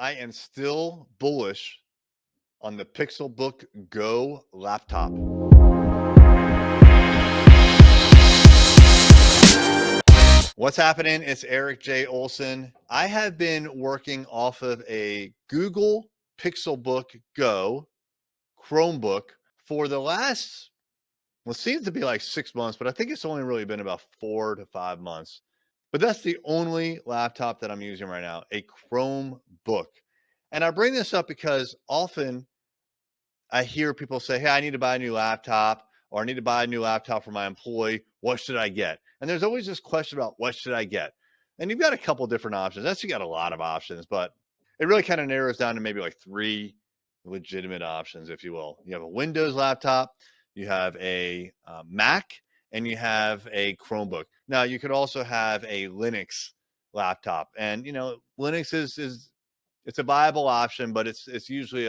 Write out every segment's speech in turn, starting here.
I am still bullish on the Pixelbook Go laptop. What's happening? It's Erik J. Olson. I have been working off of a Google Pixelbook Go Chromebook for the last, well, it seems to be like 6 months, but I think it's only really been about 4 to 5 months. But that's the only laptop that I'm using right now, a Chromebook. And I bring this up because often I hear people say, "Hey, I need to buy a new laptop, or I need to buy a new laptop for my employee. What should I get?" And there's always this question about what should I get? And you've got a couple different options. Actually, got a lot of options, but it really kind of narrows down to maybe like three legitimate options, if you will. You have a Windows laptop, you have a Mac, and you have a Chromebook. Now, you could also have a Linux laptop, and Linux is it's a viable option, but it's usually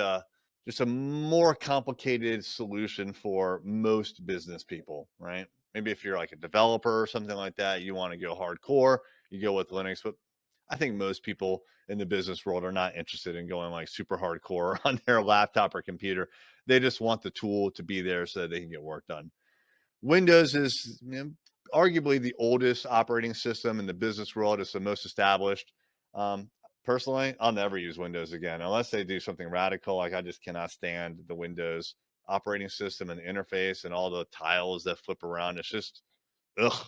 just a more complicated solution for most business people, right? Maybe if you're like a developer or something like that, you want to go hardcore, you go with Linux. But I think most people in the business world are not interested in going like super hardcore on their laptop or computer. They just want the tool to be there so that they can get work done. Windows is arguably the oldest operating system in the business world. It's the most established. Um, Personally, I'll never use Windows again unless they do something radical. Like I just cannot stand the Windows operating system and the interface and all the tiles that flip around. It's just, ugh,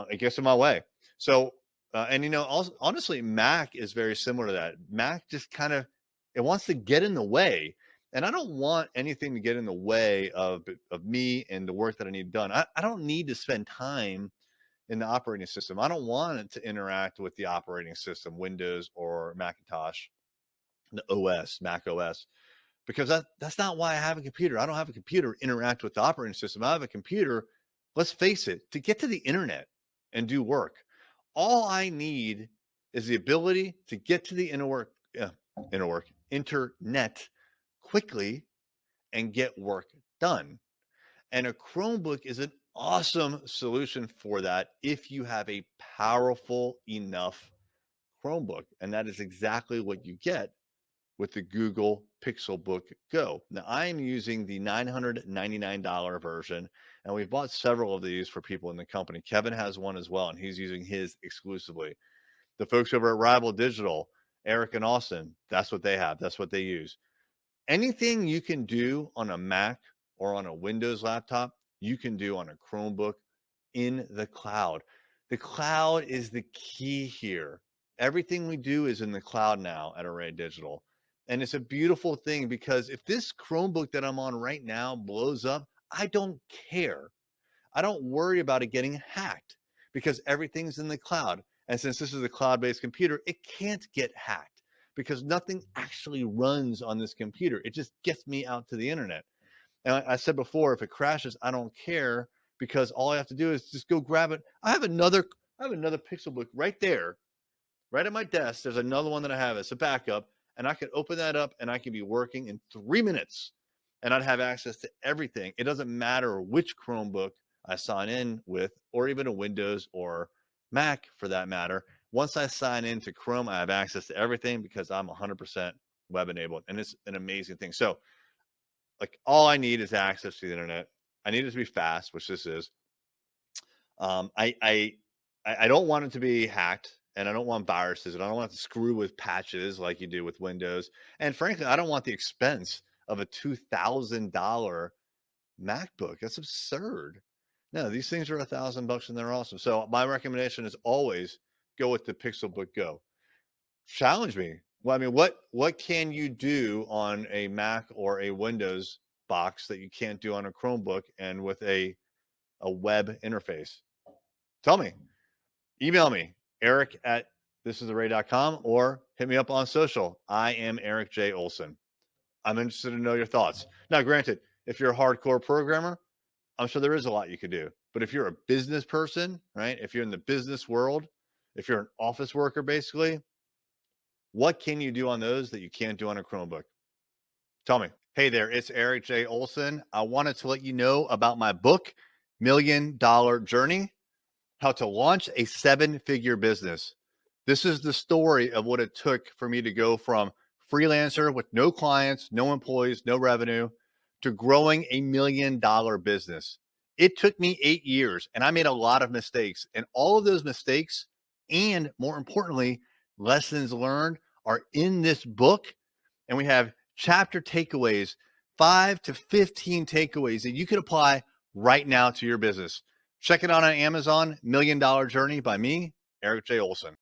it gets in my way. So, also, honestly, Mac is very similar to that. Mac just kind of, it wants to get in the way. And I don't want anything to get in the way of me and the work that I need done. I don't need to spend time in the operating system. I don't want it to interact with the operating system, Windows or Macintosh, the OS, Mac OS, because that's not why I have a computer. I don't have a computer interact with the operating system. I have a computer, let's face it, to get to the internet and do work. All I need is the ability to get to the internet quickly and get work done. And a Chromebook is an awesome solution for that if you have a powerful enough Chromebook. And that is exactly what you get with the Google Pixelbook Go. Now, I am using the $999 version, and we've bought several of these for people in the company. Kevin has one as well, and he's using his exclusively. The folks over at Rival Digital, Erik and Austin, that's what they have. That's what they use. Anything you can do on a Mac or on a Windows laptop, you can do on a Chromebook in the cloud. The cloud is the key here. Everything we do is in the cloud now at Array Digital. And it's a beautiful thing because if this Chromebook that I'm on right now blows up, I don't care. I don't worry about it getting hacked because everything's in the cloud. And since this is a cloud-based computer, it can't get hacked because nothing actually runs on this computer. It just gets me out to the internet. And I said before, if it crashes, I don't care because all I have to do is just go grab it. I have another Pixelbook right there, right at my desk. There's another one that I have. It's a backup, and I can open that up and I can be working in 3 minutes, and I'd have access to everything. It doesn't matter which Chromebook I sign in with, or even a Windows or Mac for that matter. Once I sign into Chrome, I have access to everything because I'm 100% web enabled, and it's an amazing thing. So, like, all I need is access to the internet. I need it to be fast, which this is. I don't want it to be hacked, and I don't want viruses, and I don't want to screw with patches like you do with Windows. And frankly, I don't want the expense of a $2,000 MacBook. That's absurd. No, these things are $1,000 and they're awesome. So my recommendation is always go with the Pixelbook Go. Challenge me. Well, I mean, what can you do on a Mac or a Windows box that you can't do on a Chromebook and with a web interface? Tell me. Email me, Erik at thisisarray.com, or hit me up on social. I am Erik J. Olson. I'm interested to know your thoughts. Now, granted, if you're a hardcore programmer, I'm sure there is a lot you could do. But if you're a business person, right? If you're in the business world, if you're an office worker, basically, what can you do on those that you can't do on a Chromebook? Tell me. Hey there, it's Erik J. Olson. I wanted to let you know about my book, $1 Million Journey: How to Launch a 7-Figure Business. This is the story of what it took for me to go from freelancer with no clients, no employees, no revenue, to growing $1 million business. It took me 8 years and I made a lot of mistakes. And all of those mistakes, and more importantly, lessons learned, are in this book. And we have chapter takeaways, 5 to 15 takeaways that you can apply right now to your business. Check it out on Amazon, $1 Million Journey by me, Erik J. Olson.